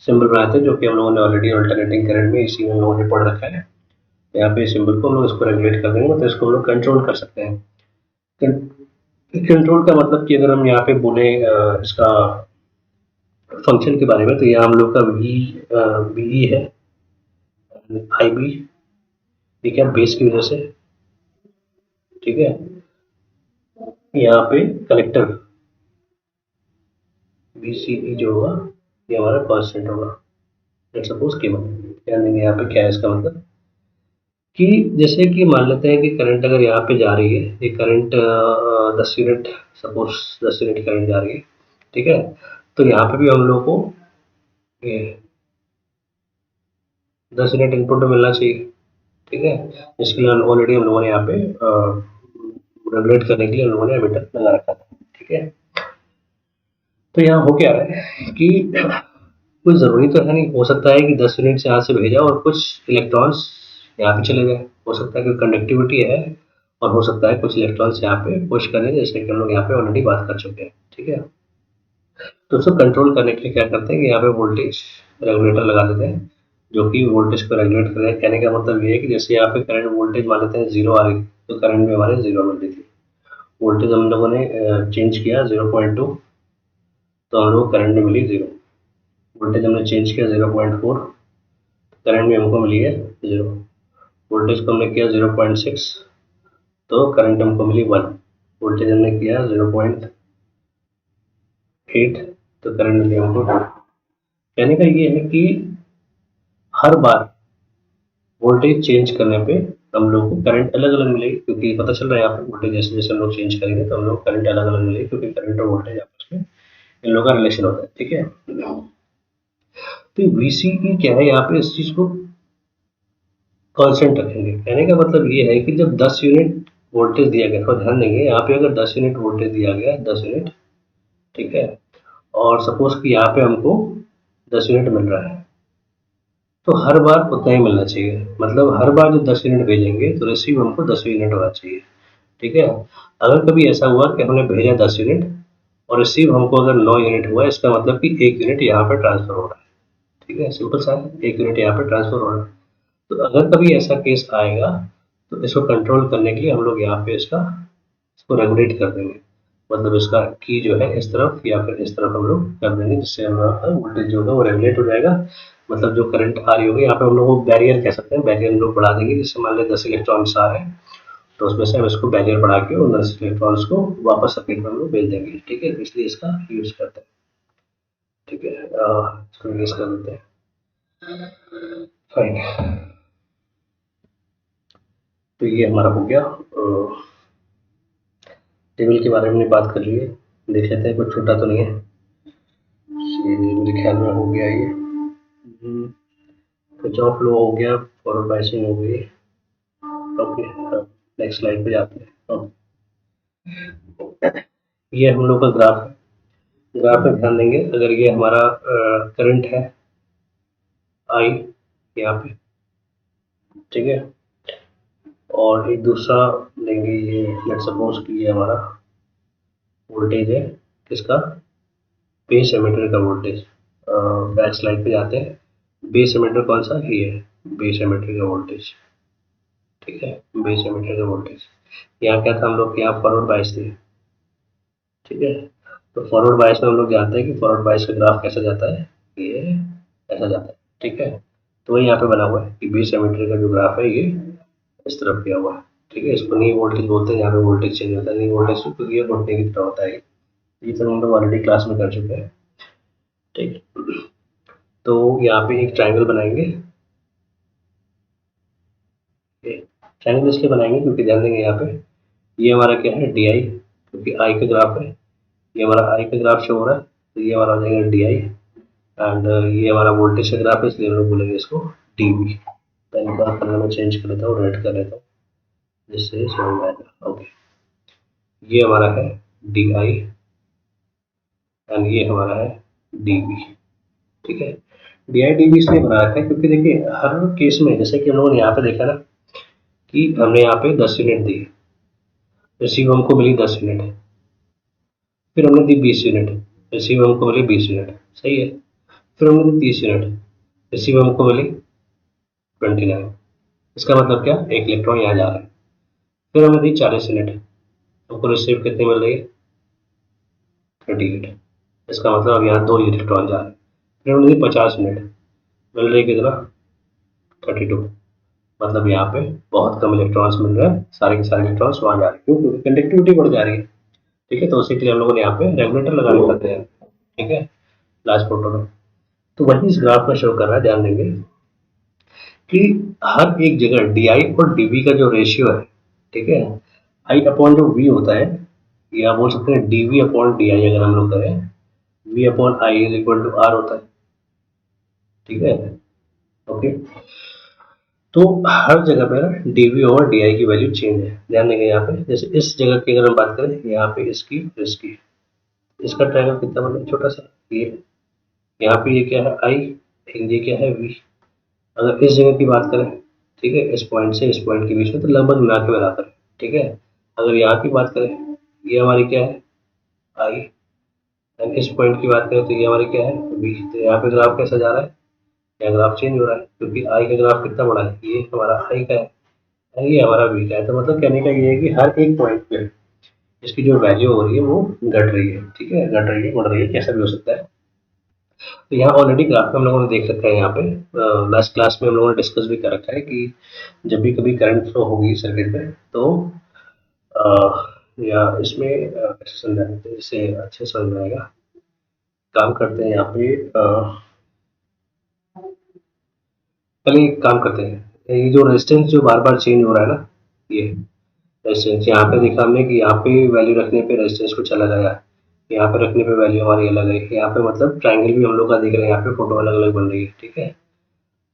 सिंबल बनाते हैं, जो कि हम लोगों ने ऑलरेडी अल्टरनेटिंग करंट में इसी में हम लोगों ने पढ़ रखा है। यहाँ पे सिंबल को हम लोग इसको रेगुलेट कर देंगे तो इसको हम लोग कंट्रोल कर सकते हैं। कंट्रोल का मतलब कि अगर हम यहाँ पे बोले इसका फंक्शन के बारे में तो यहाँ हम लोग का वी है, आई बी, ये क्या बेस की वजह से, ठीक है। यहाँ पे कलेक्टर बी सी ई जो होगा ये हमारा कांस्टेंट होगा, लेट्स सपोज केवल ध्यान देंगे यहाँ पे क्या है इसका मतलब कि जैसे कि मान लेते हैं कि करंट अगर यहाँ पे जा रही है, ये current 10 unit, suppose 10 unit current जा रही है, ठीक है। तो यहाँ पे भी हम लोग को ये 10 यूनिट इनपुट मिलना चाहिए, ठीक है। इसके लिए ऑलरेडी हम लोगों ने यहाँ पे रेगुलेट करने के लिए हम लोगों ने एमिटर लगा रखा था। ठीक है, तो यहाँ हो क्या रहा है कि कोई ज़रूरी तो है नहीं, हो सकता है कि 10 यूनिट से यहाँ से भेजा और कुछ इलेक्ट्रॉन्स यहाँ पे चले गए, हो सकता है कि कंडक्टिविटी है और हो सकता है कुछ इलेक्ट्रॉन्स यहाँ पे पुश करें, जैसे कि हम लोग यहाँ पे ऑलरेडी बात कर चुके हैं। ठीक है, तो उसको कंट्रोल करने के लिए क्या करते हैं कि यहाँ पे वोल्टेज रेगुलेटर लगा देते हैं, जो कि वोल्टेज को रेगुलेट करें। कहने का मतलब ये है कि जैसे यहाँ पे करंट वोल्टेज मान लेते हैं 0 आ रही, तो करंट में हमारे 0 मिल रही थी। वोल्टेज हम लोगों ने चेंज किया 0.2, तो हम लोग करंट में मिली 0। वोल्टेज हमने चेंज किया 0.4, करंट में हमको मिली है 0। वोल्टेज को हमने किया 0.6, तो करंट हमको मिली 1। वोल्टेज हमने किया 0.8, तो करंट मिली हमको 2। कहने का ये है कि हर बार वोल्टेज चेंज करने पे हम लोग को करंट अलग अलग मिलेगी, क्योंकि पता चल रहा है यहाँ पे वोल्टेज जैसे जैसे हम लोग चेंज करेंगे तो हम लोग करंट अलग अलग मिलेगी, क्योंकि करंट और वोल्टेज आपस में इन लोगों का रिलेशन होता है। ठीक है, तो VCE क्या है, यहाँ पे इस चीज को कांस्टेंट रखेंगे। कहने का मतलब ये है कि जब 10 यूनिट वोल्टेज दिया गया, तो ध्यान देंगे यहाँ पे अगर 10 यूनिट वोल्टेज दिया गया, 10 यूनिट, ठीक है, और सपोज कि यहाँ पे हमको 10 यूनिट मिल रहा है, तो हर बार उतना ही मिलना चाहिए। मतलब हर बार जब 10 यूनिट भेजेंगे तो रिसीव हमको 10 यूनिट होना चाहिए। ठीक है, अगर कभी ऐसा हुआ कि हमने भेजा 10 यूनिट और रिसीव हमको अगर 9 यूनिट हुआ, इसका मतलब कि 1 यूनिट यहाँ पे ट्रांसफर हो रहा है। ठीक है, सिंपल सा है, 1 यूनिट यहाँ पे ट्रांसफर हो रहा है। तो अगर कभी ऐसा केस आएगा तो इसको कंट्रोल करने के लिए हम लोग यहाँ पे इसको रेगुलेट कर देंगे। मतलब इसका की जो है इस तरफ या फिर इस तरफ हम लोग कर देंगे, जिससे हमारा वोल्टेज जो होगा वो रेगुलेट हो जाएगा। मतलब जो करंट आ रही होगी यहाँ पे हम लोग बैरियर कह सकते हैं, बैरियर हम लोग बढ़ा देंगे। जैसे मान लें 10 इलेक्ट्रॉन्स आ रहे हैं, तो उसमें से हम इसको बैरियर बढ़ा के उन 10 इलेक्ट्रॉन्स को वापस सर्किट में हम लोग भेज देंगे। ठीक है, इसलिए इसका यूज करते हैं। ठीक है, इसको यूज कर देते हैं। फाइन, तो ये हमारा हो गया। टेबल के बारे में बात कर ली है, देख लेते हैं कुछ छूटा तो नहीं है। मेरे ख्याल में हो गया ये। कुछ ऑफ फ्लो हो गया, फॉरवर्ड बायसिंग हो गई। ओके, नेक्स्ट स्लाइड पे जाते हैं। ये हम लोग का ग्राफ है। ग्राफ में ध्यान देंगे, अगर ये हमारा करंट है आई यहाँ पे, ठीक है, और एक दूसरा लेंगे, ये लेट सपोज कि ये हमारा वोल्टेज है किसका, बेस एमिटर का वोल्टेज। बैक स्लाइड पे जाते हैं। बेस एमिटर कौन सा, ये है बेस एमिटर का वोल्टेज। ठीक है, बेस एमिटर का वोल्टेज। यहाँ क्या था, हम लोग यहाँ फॉरवर्ड बायस थी। ठीक है, तो फॉरवर्ड बायस में हम लोग जानते हैं कि फॉरवर्ड बायस का ग्राफ कैसा जाता है, ये ऐसा जाता है। ठीक है, तो वही यहाँ पे बना हुआ है कि बेस एमिटर का जो ग्राफ है ये इस तरफ किया हुआ है। ठीक है, इसको नी वोल्टेज बोलते हैं, यहाँ पे वोल्टेज चेंज होता है। नी वोल्टेज क्योंकि ये घुटने की तरह होता है, ये सब हम लोग ऑलरेडी क्लास में कर चुके हैं। ठीक, तो यहाँ पे एक ट्राइंगल बनाएंगे। ट्राइंगल इसलिए बनाएंगे क्योंकि ध्यान देंगे यहाँ पे ये हमारा क्या है, डी आई, क्योंकि आई का ग्राफ है, ये हमारा आई का ग्राफ शो हो रहा है, तो ये हमारा हो जाएगा डी आई। एंड ये हमारा वोल्टेज का ग्राफ है, इसलिए हम लोग बोलेंगे इसको डी वी। पहले बार कलर में चेंज कर लेता हूँ, रेड कर लेता हूँ, जिससे समझ में आएगा। ओके, ये हमारा है डी आई एंड ये हमारा है डी वी। ठीक है, डी आई डी वी इसलिए बना रखा है क्योंकि देखिए हर केस में, जैसे कि हम लोगों ने यहाँ पे देखा ना कि हमने यहाँ पे 10 यूनिट दी, रिसीव हमको मिली 10 यूनिट, फिर हमने दी 20 यूनिट, रिसीव हमको मिली 20 यूनिट, सही है। फिर हमने दी 30 यूनिट, रिसीव हमको मिली 29। इसका मतलब क्या, एक इलेक्ट्रॉन यहाँ जा रहा है। फिर हमने दी 40 यूनिट, हमको रिसीव कितनी मिल रही है, 38। इसका मतलब अब यहाँ 2 इलेक्ट्रॉन जा रहे हैं। फिर हमने दी 50 यूनिट, मिल रही कितना, 32। मतलब यहाँ पे बहुत कम इलेक्ट्रॉन्स मिल रहे हैं, सारे के सारे इलेक्ट्रॉन्स वहाँ जा रहे हैं, क्योंकि कंडक्टिविटी बढ़ जा रही है। ठीक है, तो उसी के लिए हम लोगों ने यहाँ पे रेगुलेटर लगाने पड़ते हैं। ठीक है, लास्ट फोटो में तो वही इस ग्राफ में शो कर रहा है। ध्यान देंगे कि हर एक जगह डी आई और डी वी का जो रेशियो है, ठीक है, आई अपॉन जो वी होता है, ये आप बोल सकते हैं D V upon D I. अगर हम लोग करें V upon I is equal to R होता है। ठीक है, ओके, तो हर जगह पे ना dv ओवर di की वैल्यू चेंज है, ध्यान देंगे यहाँ पे। जैसे इस जगह की अगर हम बात करें, यहाँ पे इसकी और इसकी, इसका ट्रायंगल कितना बना है, छोटा सा ये, यहाँ पे ये क्या है i, ये क्या है v। अगर इस जगह की बात करें, ठीक है, इस पॉइंट से इस पॉइंट के बीच में, तो लगभग ना के बराबर है, ठीक है। अगर यहाँ की बात करें, ये हमारी क्या है i, एंड इस पॉइंट की बात करें तो ये हमारी क्या है v। तो यहाँ पे ग्राफ कैसा जा रहा है, यहाँ ग्राफ चेंज हो रहा है, क्योंकि i का ग्राफ कितना बड़ा है, ये हमारा i का है और ये हमारा v का है। तो मतलब कहने का ये है कि हर एक पॉइंट पे इसकी जो वैल्यू हो रही है वो घट रही है, ठीक है, घट रही है, बढ़ रही है, कैसा भी हो सकता है। तो यहाँ ऑलरेडी ग्राफ में हम लोगों ने देख रखा है, यहाँ पे लास्ट क्लास में हम लोगों ने डिस्कस भी कर रखा है कि जब भी कभी करंट फ्लो होगी सर्किट में, तो या इसमें कैसे समझाएं तो इससे अच्छे समझ में आएगा। काम करते हैं यहाँ पे, पहले एक काम करते हैं, ये जो रेजिस्टेंस जो बार बार चेंज हो रहा है ना, ये रेजिस्टेंस यहाँ पे देखा हमने कि यहाँ पे वैल्यू रखने पे रेजिस्टेंस कुछ अलग आया, यहाँ पे रखने पे वैल्यू हमारी अलग है, यहाँ पे मतलब ट्राइंगल भी हम लोग का देख रहे हैं, यहाँ पे फोटो अलग अलग बन रही है, ठीक है।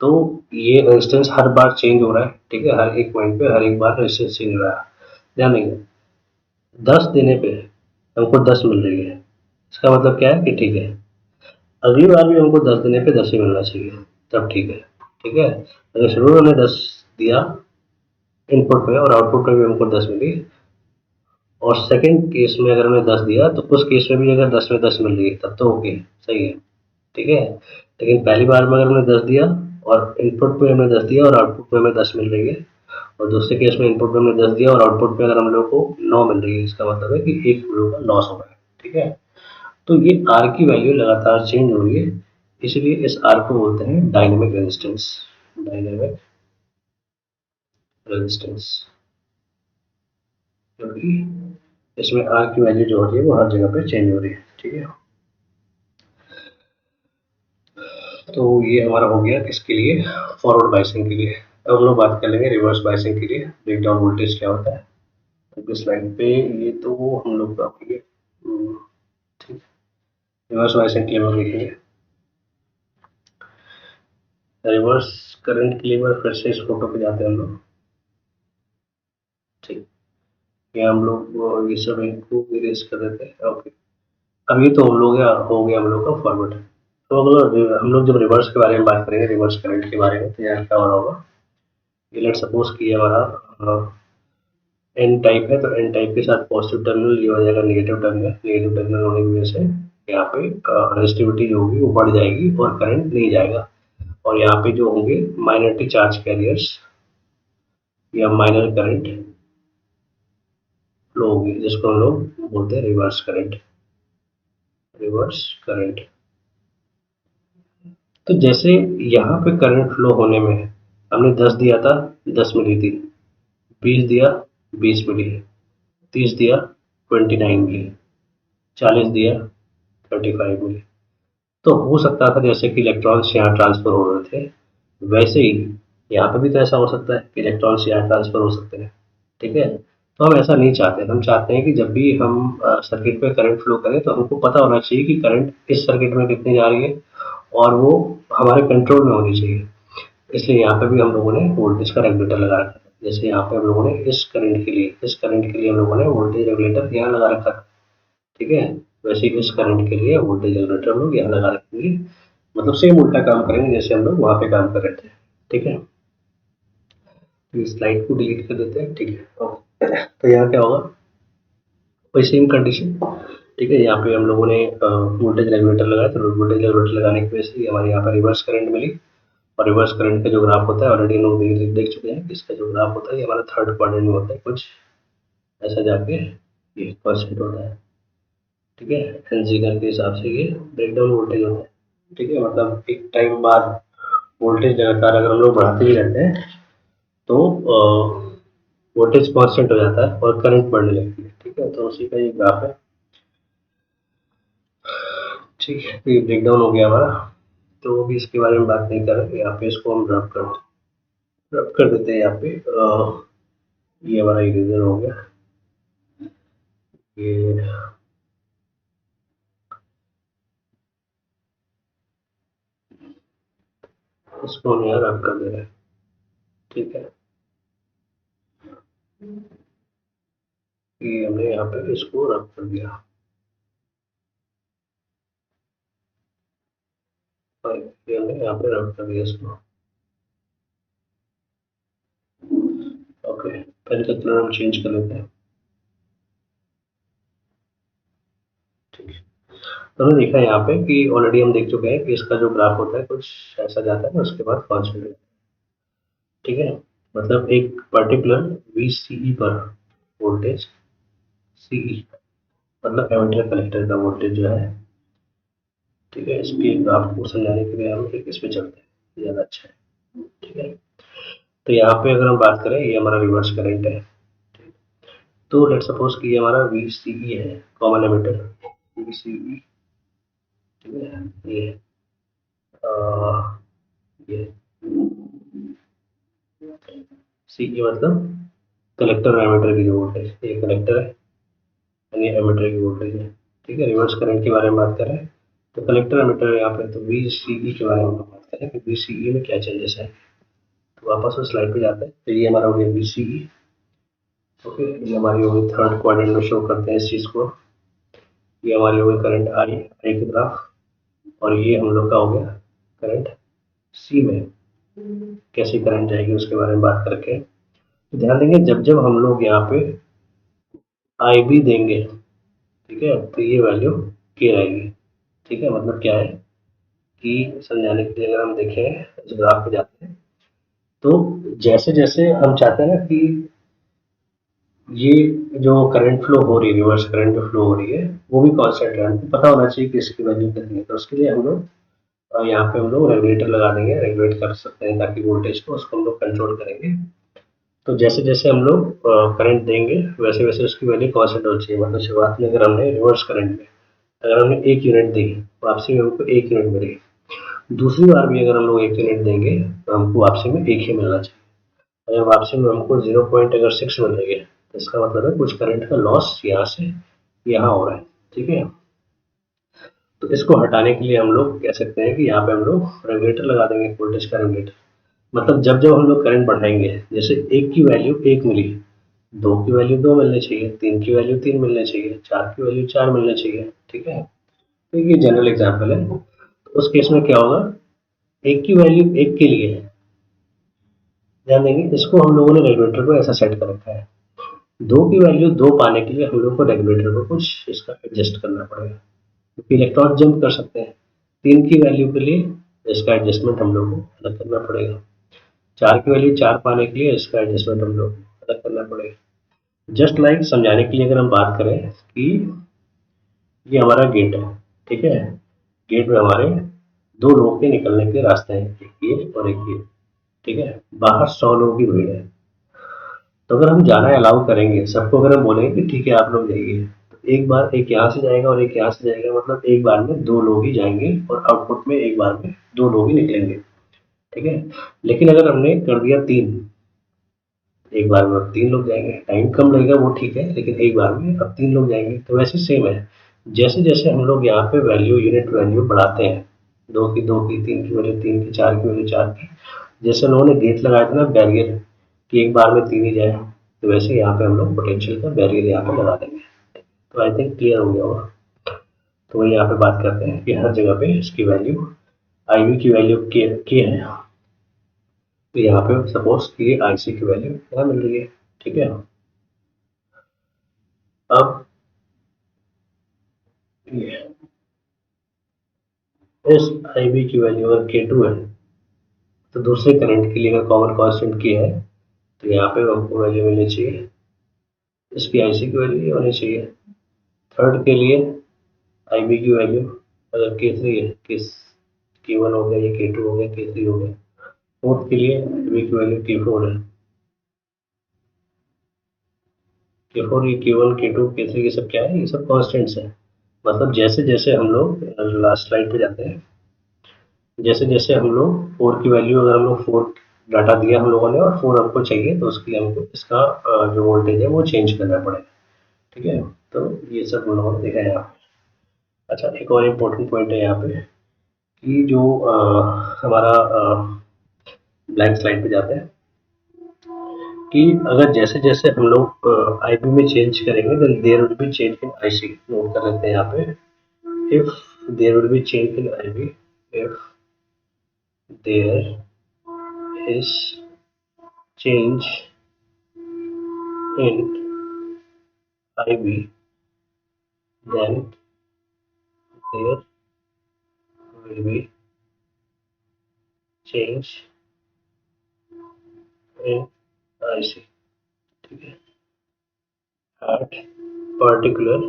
तो ये रेजिस्टेंस हर बार चेंज हो रहा है, ठीक है, हर एक पॉइंट पे हर एक बार रेजिस्टेंस चेंज हो रहा है। ध्यान देंगे, 10 देने पे हमको 10 मिल रही है, इसका मतलब क्या है कि ठीक है, अगली बार भी हमको 10 देने पे 10 ही मिलना चाहिए, तब ठीक है, ठीक है। अगर शुरू में हमने 10 दिया इनपुट में और आउटपुट में भी हमको 10 मिली, और सेकंड केस में अगर हमने 10 दिया तो उस केस में भी अगर 10 में 10 मिल रही है तब तो ओके, सही है, ठीक है। लेकिन पहली बार में अगर हमने 10 दिया और इनपुट में हमने 10 दिया और आउटपुट में हमें 10 मिल रही है, और दूसरे केस में इनपुट में हमने 10 दिया और आउटपुट में अगर हम लोग को 9 मिल रही है, इसका मतलब है कि एक हम लोग का लॉस हो रहा है, ठीक है। तो ये R की वैल्यू लगातार चेंज हो रही है, इसलिए इस R को बोलते हैं डायनेमिक रेजिस्टेंस, डायनेमिक रेजिस्टेंस, क्योंकि इसमें R की वैल्यू जो होती है वो हर जगह पे चेंज हो रही है, ठीक है। तो ये हमारा हो गया किसके लिए, फॉरवर्ड बायसिंग के लिए। अब हम लोग बात कर लेंगे रिवर्स बायसिंग के लिए, ब्रेकडाउन वोल्टेज क्या होता है। तो स्लाइड पे ये तो हम लोग का ये ठीक, रिवर्स बायसिंग के लिए हम लोग देखेंगे। रिवर्स करंट के लिए बार फिर से इस फोटो पे जाते हैं हम लोग, ठीक, ये हम लोग ये सब इनको इरेज कर देते हैं, ओके। अब ये तो हम लोग हो गया हम लोग का फॉरवर्ड। तो अगर हम लोग जब रिवर्स के बारे में बात करेंगे, रिवर्स करंट के बारे में, तो यहाँ क्या हो रहा होगा, ये लेट सपोज कि हमारा एन टाइप है, तो एन टाइप के साथ पॉजिटिव टर्मिनल, ये हो जाएगा नेगेटिव टर्मिनल, नेगेटिव टर्मिनल होने की वजह से यहाँ पे रेजिस्टिविटी जो होगी वो बढ़ जाएगी और करंट नहीं जाएगा, और यहाँ पे जो होंगे माइनॉरिटी चार्ज कैरियर्स या माइनर करंट फ्लो होगी, जिसको हम लोग बोलते हैं रिवर्स करंट, रिवर्स करंट। तो जैसे यहाँ पे करंट फ्लो होने में हमने 10 दिया था, 10 मिली थी, 20 दिया, 20 मिली, 30 दिया, 29 मिली, 40 दिया, 35 मिली। तो हो सकता था जैसे कि इलेक्ट्रॉन्स यहाँ ट्रांसफर हो रहे थे, वैसे ही यहाँ पे भी तो ऐसा हो सकता है कि इलेक्ट्रॉन्स यहाँ ट्रांसफर हो सकते हैं, ठीक है। तो हम ऐसा नहीं चाहते, हम चाहते हैं कि जब भी हम सर्किट में करंट फ्लो करें तो हमको पता होना चाहिए कि करंट इस सर्किट में कितनी जा रही है, और वो हमारे कंट्रोल में होनी चाहिए। इसलिए यहाँ पे भी हम लोगों ने वोल्टेज का रेगुलेटर लगा रखा है। जैसे यहाँ पे हम लोगों ने इस करंट के लिए हम लोगों ने वोल्टेज रेगुलेटर यहाँ लगा रखा है, ठीक है। वैसे ही इस करंट के लिए वोल्टेज रेगुलेटर हम लोग यहाँ लगा रखेंगे, मतलब सेम उल्टा काम करेंगे जैसे हम लोग वहाँ पे काम कर रहे थे, ठीक है। तो इस स्लाइड को डिलीट कर देते हैं, ठीक है, ओके। तो यहाँ क्या होगा, वही सेम कंडीशन, ठीक है। यहाँ पे हम लोगों ने वोल्टेज रेगुलेटर लगाया, तो वोल्टेज रेगुलेटर लगाने की वजह से हमारे यहाँ पर रिवर्स करंट मिली, और रिवर्स करंट का जो ग्राफ होता है ऑलरेडी हम लोग देख चुके हैं, इसका जो ग्राफ होता है ये हमारा थर्ड क्वाड्रेंट में होता है, कुछ ऐसा जाके ये परसेंट होता है, ठीक है। एनजी के हिसाब से ये ब्रेकडाउन वोल्टेज होता है, ठीक है। मतलब एक टाइम बाद वोल्टेज लगातार अगर हम लोग बढ़ाते ही रहते हैं तो वोल्टेज कांस्टेंट हो जाता है और करंट बढ़ने लगती है, ठीक है। तो उसी का ये ग्राफ है, ठीक है। तो ये ब्रेकडाउन हो गया हमारा, तो अभी इसके बारे में बात नहीं कर रहे, यहाँ पे इसको हम रब कर देते हैं। यहाँ पे ये हमारा इरेजर हो गया, ये इसको हम यहाँ रब कर दे रहे हैं, ठीक है, ये हमने यहाँ पे इसको रब कर दिया और ये हमने यहाँ पे रब कर दिया इसको। ओके, पेन का कलर हम चेंज कर लेते हैं। ठीक है, तो हमने देखा यहाँ पे कि ऑलरेडी हम देख चुके हैं कि इसका जो ग्राफ होता है कुछ ऐसा जाता है, उसके बाद कॉन्स्टेंट। ठीक है, मतलब एक पर्टिकुलर VCE पर वोल्टेज, CE मतलब एमिटर कलेक्टर का वोल्टेज जो है, ठीक है, इसके ग्राफ को समझाने के लिए हम एक इस पे चलते हैं, ज़्यादा अच्छा है। ठीक है, तो यहाँ पे अगर हम बात करें, ये हमारा रिवर्स करंट है। तो लेट सपोज कि ये हमारा VCE है, कॉमन एमिटर VCE। ठीक है, अ, ये CE मतलब कलेक्टर और एमिटर की जो वोल्टेज, ये कलेक्टर है यानी एमिटर की वोल्टेज है। ठीक है, रिवर्स करंट के बारे में बात करें तो कलेक्टर एमिटर यहाँ पे, तो VCE के बारे में बात करें कि VCE में क्या चेंजेस है। तो वापस उस स्लाइड पे जाते हैं, तो ये हमारा हो गया VCE। ओके, ये हमारी हो गई थर्ड क्वाड्रेंट में शो करते हैं इस चीज़ को। ये हमारी हो गई करंट आई की ग्राफ, और ये हम लोग का हो गया करंट C में कैसी करंट जाएगी उसके बारे में बात करके। तो ध्यान देंगे, जब जब हम लोग यहाँ पे IB देंगे, ठीक है, तो ये वैल्यू K रहेगी। ठीक है, मतलब क्या है कि समझाने के लिए अगर हम देखें इस ग्राफ पे जाते हैं, तो जैसे जैसे हम चाहते हैं ना कि ये जो करंट फ्लो हो रही है, रिवर्स करंट जो फ्लो हो रही है, वो भी कांस्टेंट है। हमको पता होना चाहिए कि इसकी वैल्यू कितनी है, तो उसके लिए हम लोग यहाँ पे हम लोग रेगुलेटर लगा देंगे, रेगुलेट कर सकते हैं ताकि वोल्टेज को उसको हम लोग कंट्रोल करेंगे। तो जैसे जैसे हम लोग करंट देंगे वैसे वैसे उसकी वैल्यू कांस्टेंट होनी चाहिए। मतलब शुरुआत में अगर हमने रिवर्स करंट में अगर हमने 1 यूनिट दी, वापसी में हमको 1 यूनिट मिली। दूसरी बार भी अगर हम लोग 1 यूनिट देंगे तो हमको वापसी में 1 ही मिलना चाहिए। अगर वापसी में हमको 0.6 मिल रही है, तो इसका मतलब है कुछ करंट का लॉस यहाँ से यहाँ हो रहा है। ठीक है, तो इसको हटाने के लिए हम लोग कह सकते हैं कि यहाँ पे हम लोग रेगुलेटर लगा देंगे, वोल्टेज का रेगुलेटर। मतलब जब जब हम लोग करंट बढ़ाएंगे, जैसे 1 की वैल्यू 1 मिली, 2 की वैल्यू 2 मिलनी चाहिए, 3 की वैल्यू 3 मिलनी चाहिए, 4 की वैल्यू 4 मिलनी चाहिए। ठीक है, तो ये जनरल एग्जाम्पल है। तो उस केस में क्या होगा, 1 की वैल्यू 1 के लिए है, ध्यान देंगे इसको हम लोगों ने रेगुलेटर को ऐसा सेट कर रखा है। 2 की वैल्यू 2 पाने के लिए हम लोग को रेगुलेटर को कुछ इसका एडजस्ट करना पड़ेगा, क्योंकि इलेक्ट्रॉन जंप कर सकते हैं। 3 की वैल्यू के लिए इसका एडजस्टमेंट हम लोग को अलग करना पड़ेगा। 4 की वैल्यू 4 पाने के लिए इसका एडजस्टमेंट हम लोग को अलग करना पड़ेगा। जस्ट लाइक समझाने के लिए अगर हम बात करें कि ये हमारा गेट है, ठीक है, गेट में हमारे 2 लोगों के निकलने के रास्ते हैं, एक ये और एक ये। ठीक है, बाहर 100 लोगों की भीड़ है। तो अगर हम जाना अलाउ करेंगे सबको, अगर हम बोलेंगे कि ठीक है आप लोग जाइए, तो एक बार एक यहाँ से जाएगा और एक यहाँ से जाएगा, मतलब एक बार में 2 लोग ही जाएंगे और आउटपुट में एक बार में 2 लोग ही निकलेंगे। ठीक है, लेकिन अगर हमने कर दिया 3, एक बार में अब 3 लोग जाएंगे, टाइम कम लगेगा वो ठीक है, लेकिन एक बार में अब 3 लोग जाएंगे। तो वैसे सेम है, जैसे जैसे हम लोग यहाँ पे वैल्यू यूनिट वैल्यू बढ़ाते हैं, 2 की 2 की, 3 की वैल्यू 3 की, 4 की वैल्यू 4 की, जैसे उन्होंने गेट लगाया था ना बैरियर कि एक बार में 3 ही जाए, तो वैसे यहाँ पे हम लोग पोटेंशियल का बैरियर यहाँ पे लगा देंगे। तो आई थिंक क्लियर हो गया होगा। तो वही यहाँ पे बात करते हैं कि हर जगह पे इसकी वैल्यू IV की वैल्यू के है, तो यहाँ पे सपोज कि IC की वैल्यू यहाँ मिल रही है। ठीक है, अब ये इस IB की वैल्यू अगर K2 है, तो दूसरे करंट के लिए अगर कॉमन कांस्टेंट K है, तो यहाँ पे हमको वैल्यू मिलनी चाहिए, इसकी IC की वैल्यू ये होनी चाहिए। थर्ड के लिए IB की वैल्यू अगर K3 है, K1 हो गया, ये K2 हो गया, K3 हो गया। फोर्थ के लिए IB की वैल्यू K4 है, K4, ये K1, K2, K3 ये सब क्या है, ये सब कॉन्स्टेंट्स है। मतलब जैसे जैसे हम लोग लास्ट स्लाइड पे जाते हैं, जैसे जैसे हम लोग 4 की वैल्यू, अगर हम लोग 4 डाटा दिया हम लोगों ने और 4 हमको चाहिए, तो उसके लिए हमको इसका जो वोल्टेज है वो चेंज करना पड़ेगा। ठीक है, तो ये सब हम लोगों ने देखा है यहाँ पे। अच्छा, एक और इम्पोर्टेंट पॉइंट है यहाँ पे कि जो हमारा ब्लैंक स्लाइड पे जाते हैं, कि अगर जैसे जैसे हम लोग आईबी में चेंज करेंगे then there will be change in IC. Note कर लेते हैं यहाँ पे, if there will be change in IB, if there is change in IB then there will be change in IC. ठीक है, एट पर्टिकुलर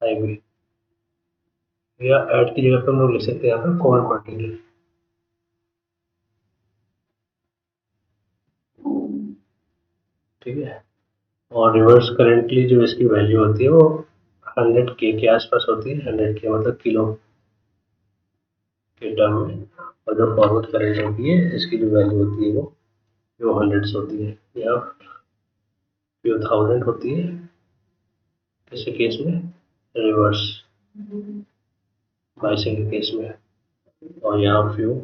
आईबी, या at की जगह पर हम लोग लिख सकते हैं यहाँ पर कॉमन पर्टिकुलर। ठीक है, और रिवर्स करेंटली जो इसकी वैल्यू होती है वो 100K के आसपास होती है। 100K मतलब किलो के टर्म में, और जो फॉरवर्ड करंट होती है इसकी जो वैल्यू होती है वो हंड्रेड्स होती है या फ्यू थाउजेंड होती है। किसी केस में रिवर्स बाइसिंग के केस में, और यहाँ फ्यू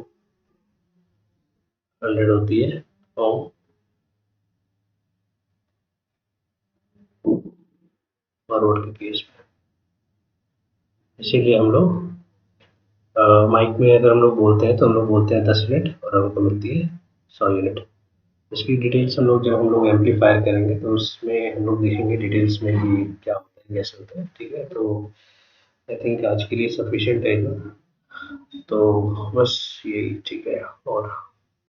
हंड्रेड होती है और फॉरवर्ड के केस में। इसीलिए हम लोग माइक में अगर हम लोग बोलते हैं तो हम लोग बोलते हैं 10 यूनिट और हमको मिलती है 100 यूनिट। इसकी डिटेल्स हम लोग जब हम लोग एम्पलीफायर करेंगे तो उसमें हम लोग देखेंगे डिटेल्स में कि क्या होता है कैसे होता है। ठीक है, तो आई थिंक आज के लिए सफिशिएंट है इतना, तो बस यही ठीक है। और